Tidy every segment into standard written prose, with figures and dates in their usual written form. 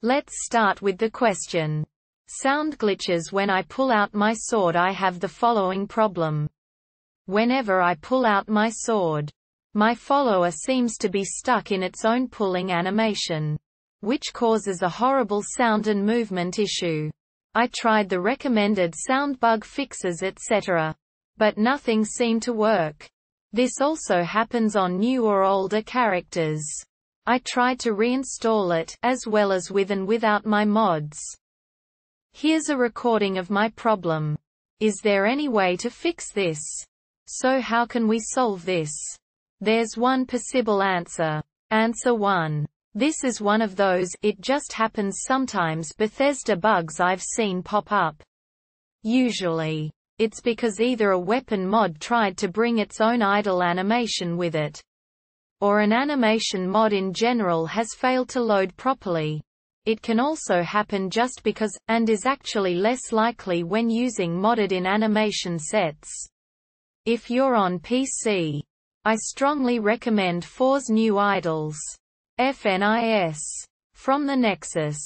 Let's start with the question. Sound glitches. When I pull out my sword, I have the following problem. Whenever I pull out my sword, my follower seems to be stuck in its own pulling animation, which causes a horrible sound and movement issue. I tried the recommended sound bug fixes etc. but nothing seemed to work. This also happens on new or older characters. I tried to reinstall it, as well as with and without my mods. Here's a recording of my problem. Is there any way to fix this? So how can we solve this? There's one possible answer. Answer 1. This is one of those "it just happens sometimes" Bethesda bugs I've seen pop up. Usually, it's because either a weapon mod tried to bring its own idle animation with it, or an animation mod in general has failed to load properly. It can also happen just because, and is actually less likely when using modded-in animation sets. If you're on PC, I strongly recommend 4's New Idols. FNIS. From the Nexus.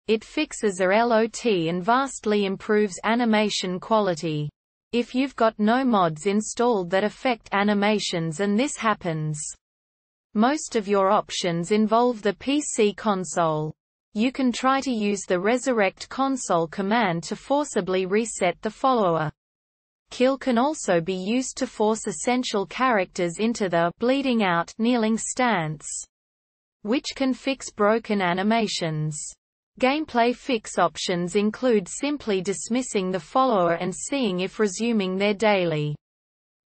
It fixes a LOT and vastly improves animation quality. If you've got no mods installed that affect animations and this happens, most of your options involve the PC console. You can try to use the resurrect console command to forcibly reset the follower. Kill can also be used to force essential characters into the bleeding out kneeling stance, which can fix broken animations. Gameplay fix options include simply dismissing the follower and seeing if resuming their daily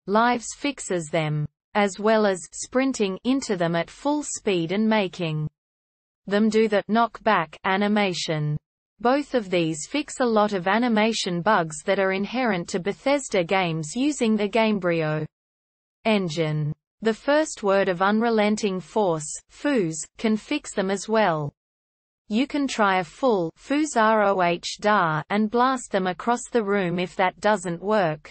lives fixes them, as well as sprinting into them at full speed and making them do the knockback animation. Both of these fix a lot of animation bugs that are inherent to Bethesda games using the Gamebryo engine. The first word of unrelenting force, fuse, can fix them as well. You can try a full fuse roh and blast them across the room if that doesn't work.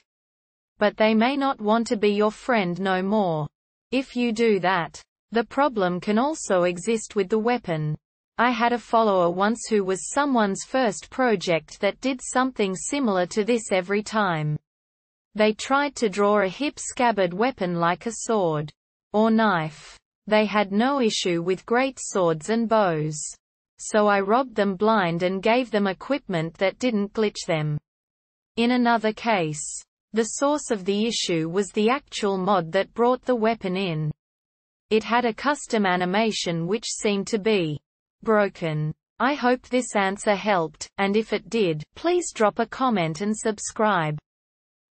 But they may not want to be your friend no more. If you do that, the problem can also exist with the weapon. I had a follower once who was someone's first project that did something similar to this every time. They tried to draw a hip scabbard weapon like a sword or knife. They had no issue with great swords and bows. So I robbed them blind and gave them equipment that didn't glitch them. In another case, the source of the issue was the actual mod that brought the weapon in. It had a custom animation which seemed to be broken. I hope this answer helped, and if it did, please drop a comment and subscribe.